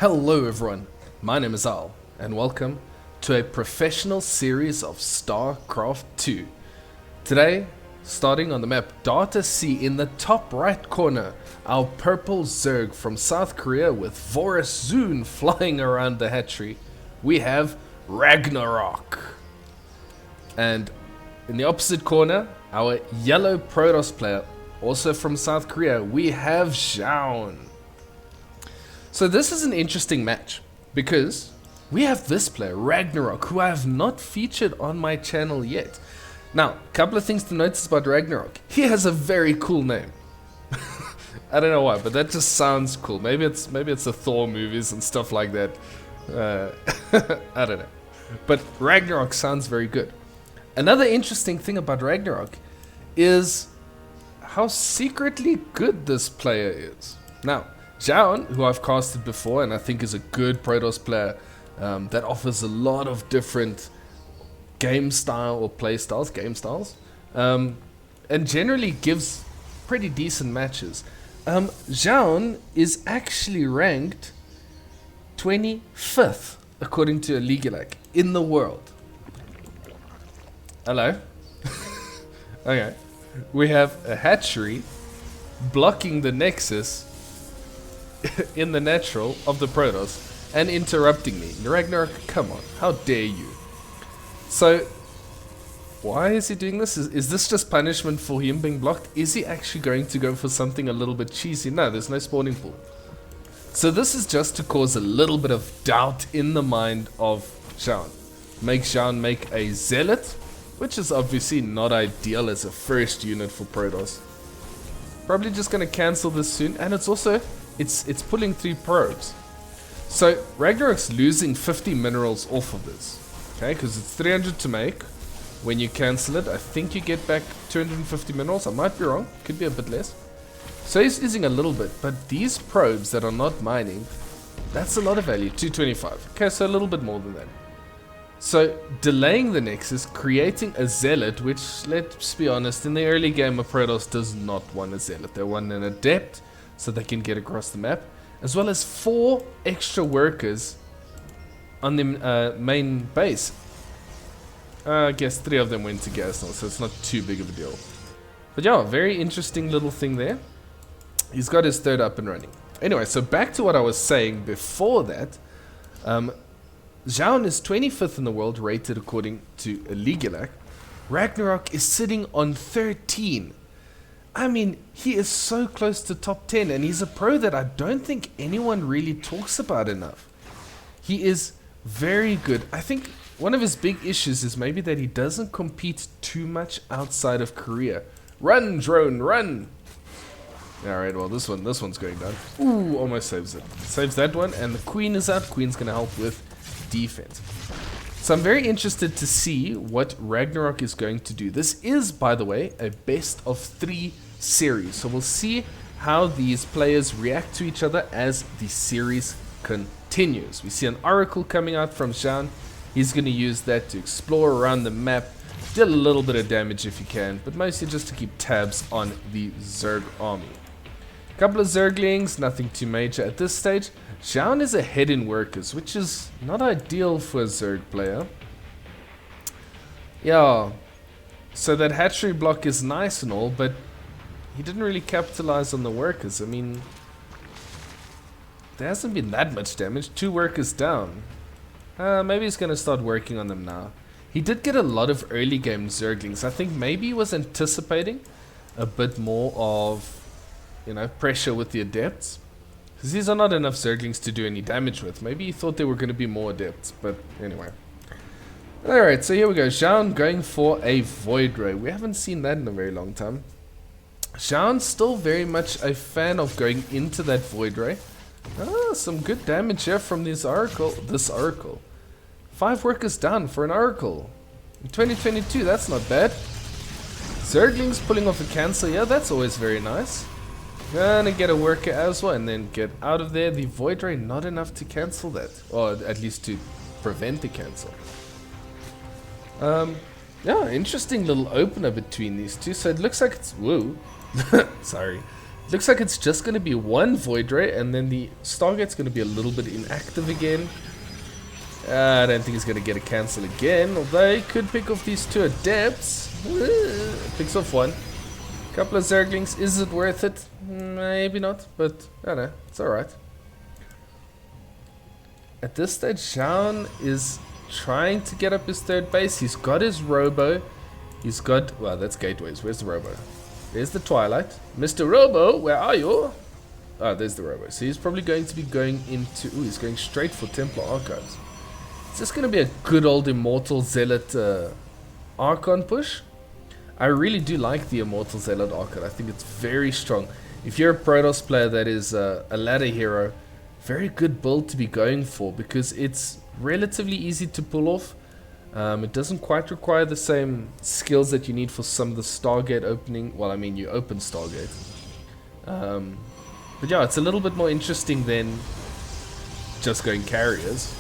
Hello everyone, my name is Al, and welcome to a professional series of StarCraft 2. Today, starting on the map Data C in the top right corner, our purple Zerg from South Korea with Zoun flying around the hatchery, we have RagnaroK. And in the opposite corner, our yellow Protoss player, also from South Korea, we have Zoun. So this is an interesting match because we have this player, RagnaroK, who I have not featured on my channel yet. Now, a couple of things to notice about RagnaroK. He has a very cool name. I don't know why, but that just sounds cool. Maybe it's the Thor movies and stuff like that. I don't know. But RagnaroK sounds very good. Another interesting thing about RagnaroK is how secretly good this player is. Now, Zoun, who I've casted before and I think is a good Protoss player that offers a lot of different game styles, and generally gives pretty decent matches. Zoun is actually ranked 25th according to League in the world. Hello. Okay. We have a hatchery blocking the Nexus in the natural of the Protoss and interrupting me. RagnaroK, come on, how dare you? So, why is he doing this? Is this just punishment for him being blocked? Is he actually going to go for something a little bit cheesy? No, there's no spawning pool. So this is just to cause a little bit of doubt in the mind of Zoun. Make Zoun make a Zealot, which is obviously not ideal as a first unit for Protoss. Probably just going to cancel this soon, and it's also it's pulling 3 probes. So RagnaroK's losing 50 minerals off of this, okay, because it's 300 to make. When you cancel it, I think you get back 250 minerals. I might be wrong, could be a bit less. So he's losing a little bit, but these probes that are not mining, that's a lot of value, 225. Okay, so a little bit more than that. So delaying the Nexus, creating a Zealot, which, let's be honest, in the early game of Protoss does not want a Zealot. They want an Adept so they can get across the map, as well as 4 extra workers on the main base. I guess 3 of them went to gas now, so it's not too big of a deal. But yeah, very interesting little thing there. He's got his 3rd up and running. Anyway, so back to what I was saying before that. Zoun is 25th in the world, rated according to League. RagnaroK is sitting on 13. I mean, he is so close to top 10, and he's a pro that I don't think anyone really talks about enough. He is very good. I think one of his big issues is maybe that he doesn't compete too much outside of Korea. Run, drone, run! Alright, well, this one's going down. Ooh, almost saves it. Saves that one, and the Queen is out. Queen's going to help with defense. So I'm very interested to see what RagnaroK is going to do. This is, by the way, a best of 3 series. So we'll see how these players react to each other as the series continues. We see an Oracle coming out from Zoun. He's going to use that to explore around the map, deal a little bit of damage if he can, but mostly just to keep tabs on the Zerg army. A couple of Zerglings, nothing too major at this stage. Zoun is ahead in workers, which is not ideal for a Zerg player. Yeah, so that hatchery block is nice and all, but he didn't really capitalize on the workers. I mean, there hasn't been that much damage. 2 workers down. Maybe he's going to start working on them now. He did get a lot of early game Zerglings. I think maybe he was anticipating a bit more of, pressure with the Adepts. Because these are not enough Zerglings to do any damage with. Maybe he thought there were going to be more Adepts, but anyway. Alright, so here we go. Zoun going for a Void Ray. We haven't seen that in a very long time. Zoun's still very much a fan of going into that Void Ray. Some good damage here from this Oracle. 5 workers down for an Oracle. In 2022, that's not bad. Zerglings pulling off a cancel. Yeah, that's always very nice. Gonna get a worker as well and then get out of there. The Void Ray, not enough to cancel that. Or at least to prevent the cancel. Yeah, interesting little opener between these two. So it looks like it's... Whoa. Sorry. Looks like it's just going to be one Void Ray, and then the Stargate's going to be a little bit inactive again. I don't think he's going to get a cancel again, although he could pick off these two Adepts. Picks off one. Couple of Zerglings. Is it worth it? Maybe not, but I don't know. It's alright. At this stage, Zoun is trying to get up his third base. He's got his Robo. He's got... Well, that's Gateways. Where's the Robo? There's the Twilight. Mr. Robo, where are you? Ah, there's the Robo. So he's probably going to be going into... Ooh, he's going straight for Templar Archives. It's just going to be a good old Immortal Zealot Archon push. I really do like the Immortal Zealot Archon. I think it's very strong. If you're a Protoss player that is a ladder hero, very good build to be going for because it's relatively easy to pull off. It doesn't quite require the same skills that you need for some of the Stargate opening. Well, I mean, you open Stargate. But yeah, it's a little bit more interesting than just going carriers.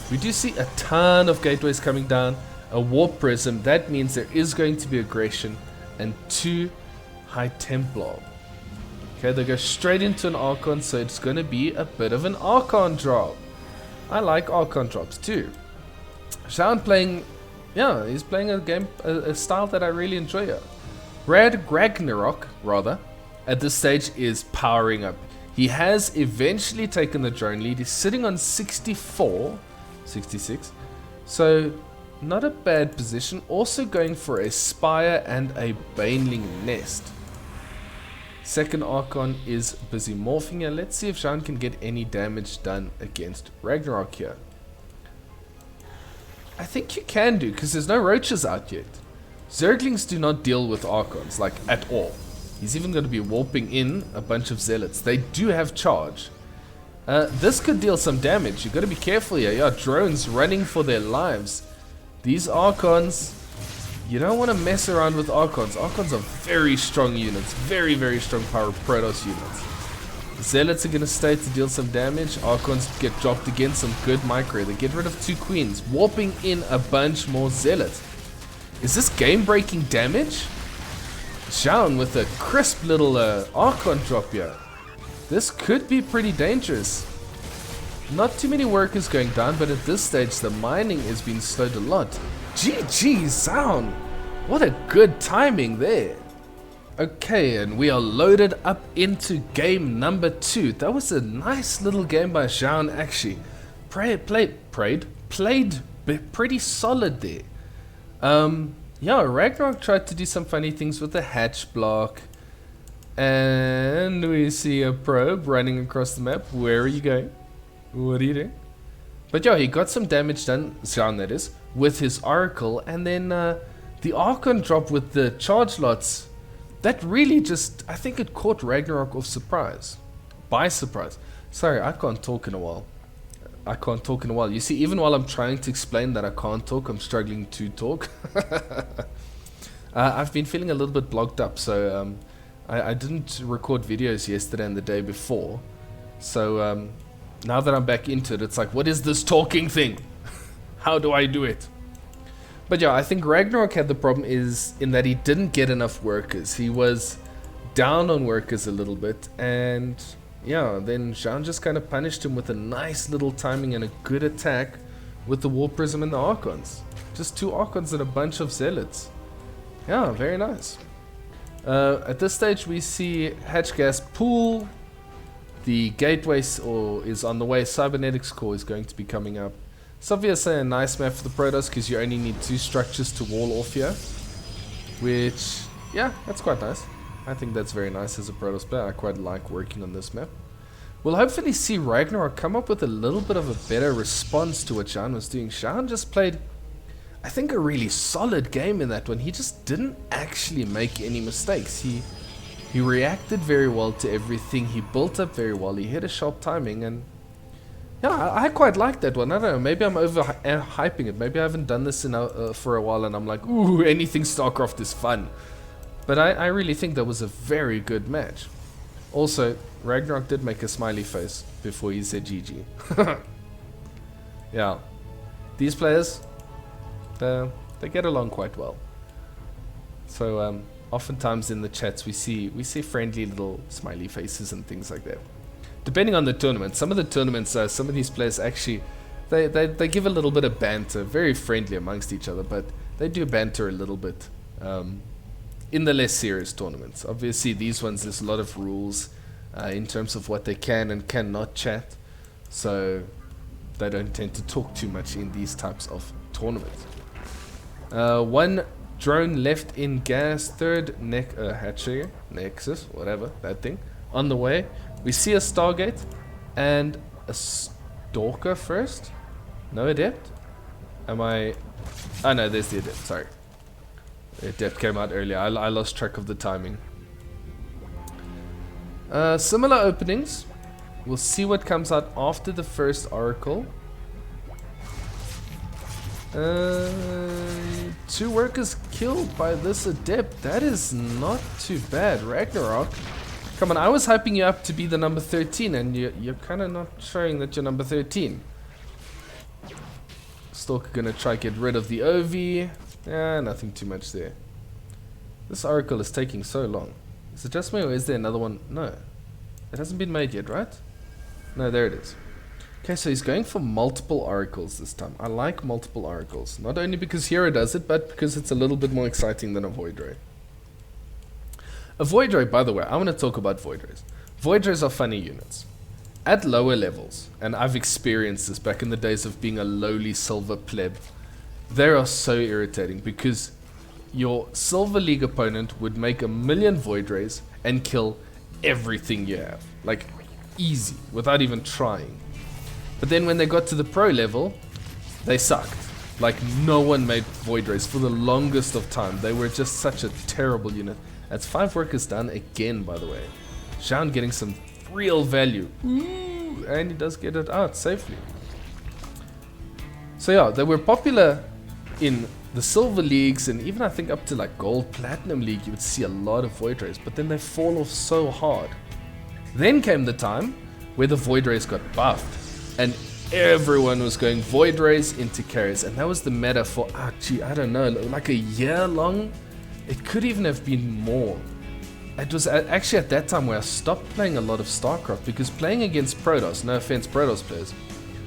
We do see a ton of gateways coming down. A Warp Prism. That means there is going to be aggression. And 2 High Templar. Okay, they go straight into an Archon, so it's going to be a bit of an Archon drop. I like Archon drops too. Zoun playing, yeah, he's playing a game, a style that I really enjoy here. RagnaroK, rather, at this stage is powering up. He has eventually taken the drone lead. He's sitting on 64, 66, so not a bad position. Also going for a Spire and a Baneling Nest. Second Archon is busy morphing here. Let's see if Zoun can get any damage done against RagnaroK here. I think you can do, because there's no roaches out yet. Zerglings do not deal with Archons, like, at all. He's even going to be warping in a bunch of Zealots. They do have charge. This could deal some damage. You've got to be careful here. Yeah, drones running for their lives. These Archons, you don't want to mess around with Archons. Archons are very strong units. Very, very strong power Protoss units. Zealots are going to stay to deal some damage. Archons get dropped again, some good micro. They get rid of 2 queens, warping in a bunch more Zealots. Is this game-breaking damage? Zoun with a crisp little Archon drop here. This could be pretty dangerous. Not too many workers going down, but at this stage the mining is being slowed a lot. GG Zoun! What a good timing there. Okay, and we are loaded up into game number 2. That was a nice little game by Zoun actually. Played pretty solid there. Yeah, RagnaroK tried to do some funny things with the hatch block. And we see a probe running across the map. Where are you going? What are you doing? But yeah, he got some damage done, Zoun that is, with his Oracle. And then the Archon drop with the charge lots. That really just, I think it caught RagnaroK off surprise. By surprise. Sorry, I can't talk in a while. You see, even while I'm trying to explain that I can't talk, I'm struggling to talk. I've been feeling a little bit blocked up, so I didn't record videos yesterday and the day before. So now that I'm back into it, it's like, what is this talking thing? How do I do it? But yeah, I think RagnaroK had the problem is in that he didn't get enough workers. He was down on workers a little bit, and yeah, then Zoun just kind of punished him with a nice little timing and a good attack with the Warp Prism and the Archons. Just 2 Archons and a bunch of Zealots. Yeah, very nice. At this stage we see Hatch Gas Pool. The gateway is on the way. Cybernetics Core is going to be coming up. It's obviously a nice map for the Protoss because you only need 2 structures to wall off here. Which, yeah, that's quite nice. I think that's very nice as a Protoss player. I quite like working on this map. We'll hopefully see RagnaroK come up with a little bit of a better response to what Zoun was doing. Zoun just played, I think, a really solid game in that one. He just didn't actually make any mistakes. He reacted very well to everything. He built up very well. He hit a sharp timing, and yeah, I quite like that one. I don't know, maybe I'm over-hyping it. Maybe I haven't done this for a while and I'm like, ooh, anything StarCraft is fun. But I really think that was a very good match. Also, RagnaroK did make a smiley face before he said GG. Yeah, these players, they get along quite well. So, oftentimes in the chats we see friendly little smiley faces and things like that. Depending on the tournament, some of the tournaments, some of these players actually, they give a little bit of banter, very friendly amongst each other, but they do banter a little bit in the less serious tournaments. Obviously, these ones, there's a lot of rules in terms of what they can and cannot chat, so they don't tend to talk too much in these types of tournaments. One drone left in gas, third hatchery, nexus, whatever, that thing, on the way. We see a Stargate and a Stalker first. No Adept? Am I... Oh no, there's the Adept, sorry. The Adept came out earlier, I lost track of the timing. Similar openings. We'll see what comes out after the first Oracle. 2 workers killed by this Adept. That is not too bad. RagnaroK, come on, I was hyping you up to be the number 13 and you're kind of not showing that you're number 13. Stalker gonna try get rid of the OV. Yeah, nothing too much there. This Oracle is taking so long. Is it just me or is there another one? No. It hasn't been made yet, right? No, there it is. Okay, so he's going for multiple oracles this time. I like multiple oracles. Not only because Hero does it, but because it's a little bit more exciting than a Void Ray. A Void Ray, by the way, I want to talk about Void Rays. Void Rays are funny units. At lower levels, and I've experienced this back in the days of being a lowly silver pleb, they are so irritating because your Silver League opponent would make 1,000,000 Void Rays and kill everything you have. Like, easy, without even trying. But then when they got to the pro level, they sucked. Like, no one made Void Rays for the longest of time. They were just such a terrible unit. That's 5 workers done again, by the way. Zoun getting some real value. Ooh, and he does get it out safely. So yeah, they were popular in the Silver Leagues, and even I think up to like Gold Platinum League, you would see a lot of Void Rays, but then they fall off so hard. Then came the time where the Void Rays got buffed, and everyone was going Void Rays into carriers, and that was the meta for, I don't know, like a year long? It could even have been more. It was actually at that time where I stopped playing a lot of StarCraft, because playing against Protoss, no offense Protoss players,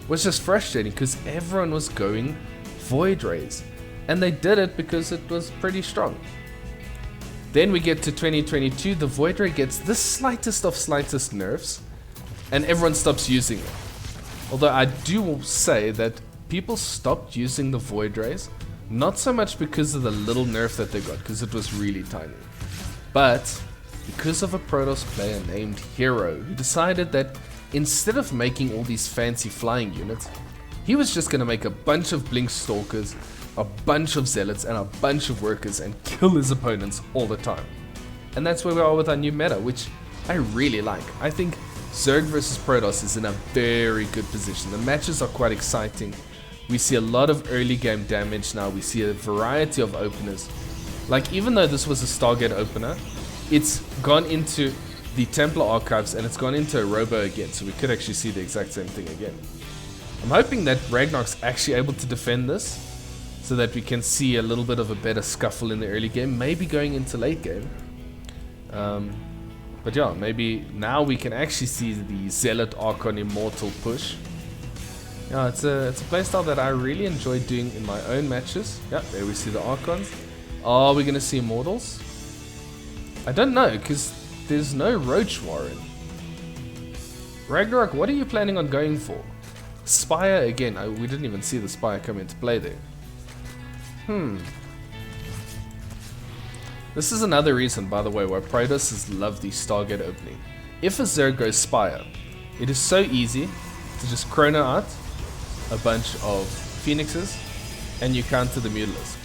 was just frustrating because everyone was going Void Rays. And they did it because it was pretty strong. Then we get to 2022, the Void Ray gets the slightest of slightest nerfs, and everyone stops using it. Although I do say that people stopped using the Void Rays, not so much because of the little nerf that they got, because it was really tiny, but because of a Protoss player named Hero, who decided that instead of making all these fancy flying units, he was just going to make a bunch of Blink Stalkers, a bunch of Zealots, and a bunch of Workers, and kill his opponents all the time. And that's where we are with our new meta, which I really like. I think Zerg versus Protoss is in a very good position. The matches are quite exciting. We see a lot of early game damage now. We see a variety of openers. Like, even though this was a Stargate opener, it's gone into the Templar archives and it's gone into a Robo again, so we could actually see the exact same thing again. I'm hoping that RagnaroK's actually able to defend this, so that we can see a little bit of a better scuffle in the early game, maybe going into late game. But yeah, maybe now we can actually see the Zealot Archon Immortal push. Yeah, it's a playstyle that I really enjoy doing in my own matches. Yeah, there we see the Archons. Are we going to see Immortals? I don't know, because there's no Roach Warren. RagnaroK, what are you planning on going for? Spire again. We didn't even see the Spire come into play there. This is another reason, by the way, why Protoss love the Stargate opening. If a Zerg goes Spire, it is so easy to just chrono out a bunch of Phoenixes and you counter the Mutalisk.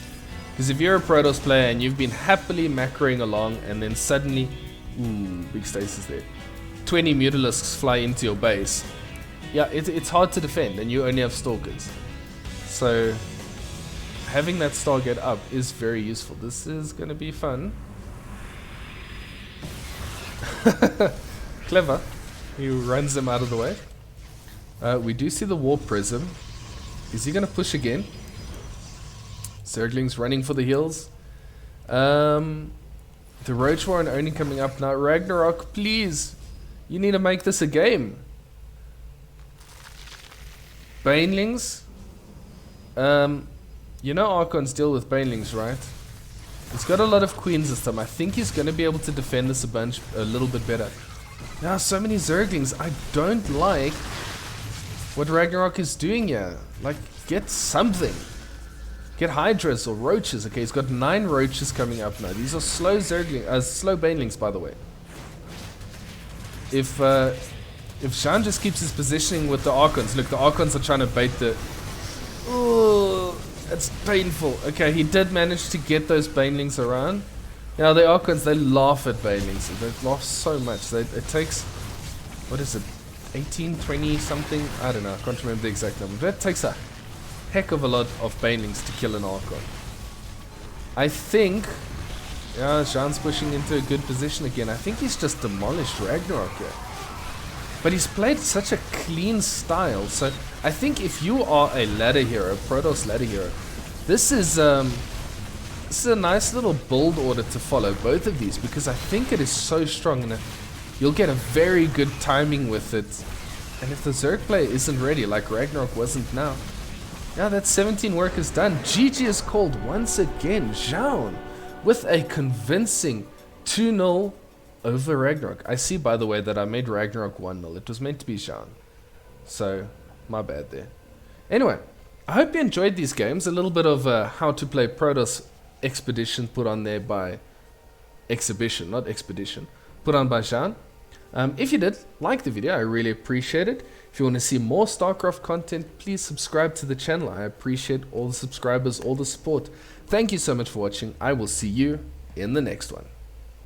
Because if you're a Protoss player and you've been happily macroing along and then suddenly, big stasis there, 20 Mutalisks fly into your base, yeah, it's hard to defend and you only have Stalkers. So having that Stargate up is very useful. This is going to be fun. Clever. He runs them out of the way. We do see the War Prism. Is he going to push again? Zerglings running for the hills. The Roach Warren only coming up now. RagnaroK, please. You need to make this a game. Banelings. You know Archons deal with Banelings, right? He's got a lot of queens this time. I think he's going to be able to defend this a little bit better. Now, so many Zerglings. I don't like what RagnaroK is doing here. Like, get something. Get Hydras or Roaches. Okay, he's got 9 Roaches coming up now. These are slow slow Banelings, by the way. If Zoun just keeps his positioning with the Archons. Look, the Archons are trying to bait the... Oh, that's painful. Okay, he did manage to get those Banelings around. Now, the Archons, they laugh at Banelings. They laugh so much. It takes... What is it? 18, 20 something? I don't know. I can't remember the exact number. But it takes a heck of a lot of Banelings to kill an Archon. I think... Yeah, Zoun's pushing into a good position again. I think he's just demolished RagnaroK here. But he's played such a clean style. So I think if you are a ladder hero, Protoss ladder hero, this is a nice little build order to follow, both of these, because I think it is so strong and you'll get a very good timing with it. And if the Zerg player isn't ready, like RagnaroK wasn't now, yeah, that 17 work is done. GG is called once again. Zoun with a convincing 2-0 over RagnaroK. I see, by the way, that I made RagnaroK 1-0. It was meant to be Zoun. So, my bad there. Anyway, I hope you enjoyed these games. A little bit of how to play Protoss Expedition put on there by... Exhibition, not Expedition. Put on by Zoun. If you did like the video, I really appreciate it. If you want to see more StarCraft content, please subscribe to the channel. I appreciate all the subscribers, all the support. Thank you so much for watching. I will see you in the next one.